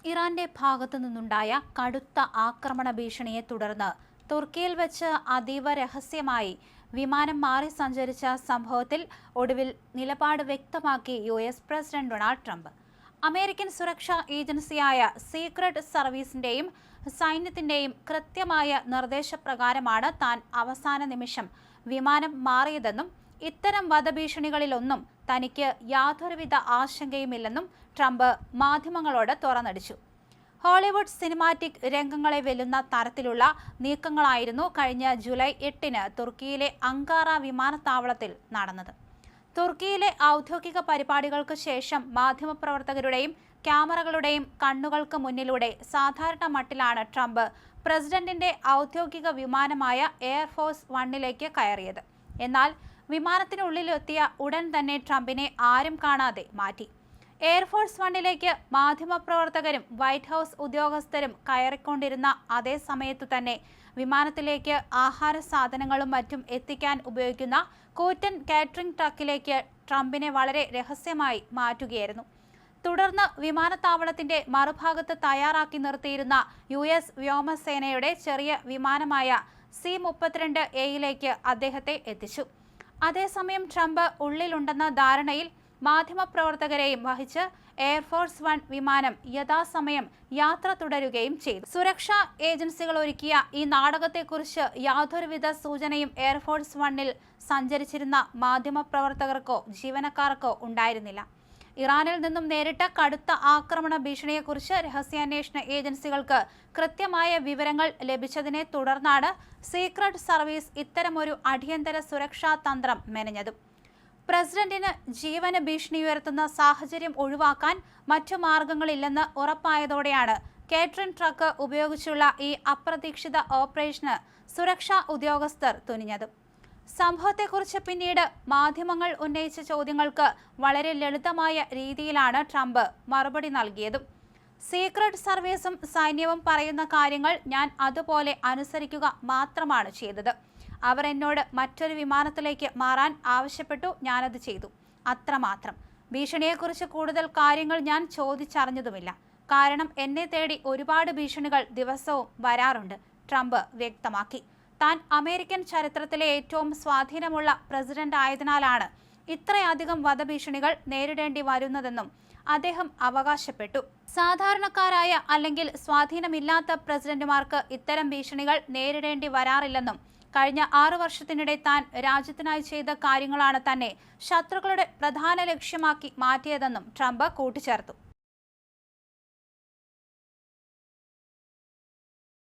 ഇറാന്റെ ഭാഗത്തു നിന്നുണ്ടായ കടുത്ത ആക്രമണ ഭീഷണിയെ തുടർന്ന് തുർക്കിയിൽ വെച്ച് അതീവ രഹസ്യമായി വിമാനം മാറി സഞ്ചരിച്ച സംഭവത്തിൽ ഒടുവിൽ നിലപാട് വ്യക്തമാക്കി US president Donald Trump. American സുരക്ഷാ ഏജൻസിയായ സീക്രട്ട് സർവീസിന്റെയും സൈന്യത്തിന്റെയും കൃത്യമായ നിർദ്ദേശപ്രകാരമാണ് താൻ അവസാന നിമിഷം വിമാനം മാറിയതെന്നും ഇത്തരം വധഭീഷണികളിലൊന്നും തനിക്ക് യാതൊരുവിധ ആശങ്കയുമില്ലെന്നും ട്രംപ് മാധ്യമങ്ങളോട് തുറന്നടിച്ചു. ഹോളിവുഡ് സിനിമാറ്റിക് രംഗങ്ങളെ വെല്ലുന്ന തരത്തിലുള്ള നീക്കങ്ങളായിരുന്നു കഴിഞ്ഞ ജൂലൈ 8-ന് തുർക്കിയിലെ അങ്കാറ വിമാനത്താവളത്തിൽ നടന്നത്. തുർക്കിയിലെ ഔദ്യോഗിക പരിപാടികൾക്ക് ശേഷം മാധ്യമപ്രവർത്തകരുടെയും ക്യാമറകളുടെയും കണ്ണുകൾക്ക് മുന്നിലൂടെ സാധാരണ മട്ടിലാണ് ട്രംപ് പ്രസിഡന്റിന്റെ ഔദ്യോഗിക വിമാനമായ എയർഫോഴ്സ് വണ്ണിലേക്ക് കയറിയത്. എന്നാൽ വിമാനത്തിനുള്ളിലെത്തിയ ഉടൻ തന്നെ ട്രംപിനെ ആരും കാണാതെ മാറ്റി. എയർഫോഴ്സ് വണ്ണിലേക്ക് മാധ്യമപ്രവർത്തകരും വൈറ്റ് ഹൗസ് ഉദ്യോഗസ്ഥരും കയറിക്കൊണ്ടിരുന്ന അതേ സമയത്തു തന്നെ വിമാനത്തിലേക്ക് ആഹാര സാധനങ്ങളും മറ്റും എത്തിക്കാൻ ഉപയോഗിക്കുന്ന കൂറ്റൻ കാറ്ററിംഗ് ട്രക്കിലേക്ക് ട്രംപിനെ വളരെ രഹസ്യമായി മാറ്റുകയായിരുന്നു. തുടർന്ന് വിമാനത്താവളത്തിന്റെ മറുഭാഗത്ത് തയ്യാറാക്കി നിർത്തിയിരുന്ന US വ്യോമസേനയുടെ ചെറിയ വിമാനമായ C-32A അദ്ദേഹത്തെ എത്തിച്ചു. അതേസമയം ട്രംപ് ഉള്ളിലുണ്ടെന്ന ധാരണയിൽ മാധ്യമപ്രവർത്തകരെയും വഹിച്ച് എയർഫോഴ്സ് വൺ വിമാനം യഥാസമയം യാത്ര തുടരുകയും ചെയ്തു. സുരക്ഷാ ഏജൻസികൾ ഒരുക്കിയ ഈ നാടകത്തെക്കുറിച്ച് യാതൊരുവിധ സൂചനയും എയർഫോഴ്സ് വണ്ണിൽ സഞ്ചരിച്ചിരുന്ന മാധ്യമപ്രവർത്തകർക്കോ ജീവനക്കാർക്കോ ഉണ്ടായിരുന്നില്ല. ഇറാനിൽ നിന്നും നേരിട്ട കടുത്ത ആക്രമണ ഭീഷണിയെക്കുറിച്ച് രഹസ്യാന്വേഷണ ഏജൻസികൾക്ക് കൃത്യമായ വിവരങ്ങൾ ലഭിച്ചതിനെ തുടർന്നാണ് സീക്രട്ട് സർവീസ് ഇത്തരമൊരു അടിയന്തര സുരക്ഷാ തന്ത്രം മെനഞ്ഞത്. പ്രസിഡന്റിന് ജീവന് ഭീഷണി ഉയർത്തുന്ന സാഹചര്യം ഒഴിവാക്കാൻ മറ്റു മാർഗങ്ങളില്ലെന്ന് ഉറപ്പായതോടെയാണ് കാറ്ററിംഗ് ട്രക്ക് ഉപയോഗിച്ചുള്ള ഈ അപ്രതീക്ഷിത ഓപ്പറേഷന് സുരക്ഷാ ഉദ്യോഗസ്ഥർ തുനിഞ്ഞത്. സംഭവത്തെക്കുറിച്ച് പിന്നീട് മാധ്യമങ്ങൾ ഉന്നയിച്ച ചോദ്യങ്ങൾക്ക് വളരെ ലളിതമായ രീതിയിലാണ് ട്രംപ് മറുപടി നൽകിയതും. സീക്രട്ട് സർവീസും സൈന്യവും പറയുന്ന കാര്യങ്ങൾ ഞാൻ അതുപോലെ അനുസരിക്കുക മാത്രമാണ് ചെയ്തത്. അവർ എന്നോട് മറ്റൊരു വിമാനത്തിലേക്ക് മാറാൻ ആവശ്യപ്പെട്ടു, ഞാനത് ചെയ്തു, അത്രമാത്രം. ഭീഷണിയെക്കുറിച്ച് കൂടുതൽ കാര്യങ്ങൾ ഞാൻ ചോദിച്ചറിഞ്ഞതുമില്ല. കാരണം എന്നെ തേടി ഒരുപാട് ഭീഷണികൾ ദിവസവും വരാറുണ്ട്, ട്രംപ് വ്യക്തമാക്കി. താൻ അമേരിക്കൻ ചരിത്രത്തിലെ ഏറ്റവും സ്വാധീനമുള്ള പ്രസിഡന്റ് ആയതിനാലാണ് ഇത്രയധികം വധഭീഷണികൾ നേരിടേണ്ടി വരുന്നതെന്നും അദ്ദേഹം അവകാശപ്പെട്ടു. സാധാരണക്കാരായ അല്ലെങ്കിൽ സ്വാധീനമില്ലാത്ത പ്രസിഡന്റുമാർക്ക് ഇത്തരം ഭീഷണികൾ നേരിടേണ്ടി വരാറില്ലെന്നും കഴിഞ്ഞ 6 വർഷത്തിനിടെ താൻ രാജ്യത്തിനായി ചെയ്ത കാര്യങ്ങളാണ് തന്നെ ശത്രുക്കളുടെ പ്രധാന ലക്ഷ്യമാക്കി മാറ്റിയതെന്നും ട്രംപ് കൂട്ടിച്ചേർത്തു.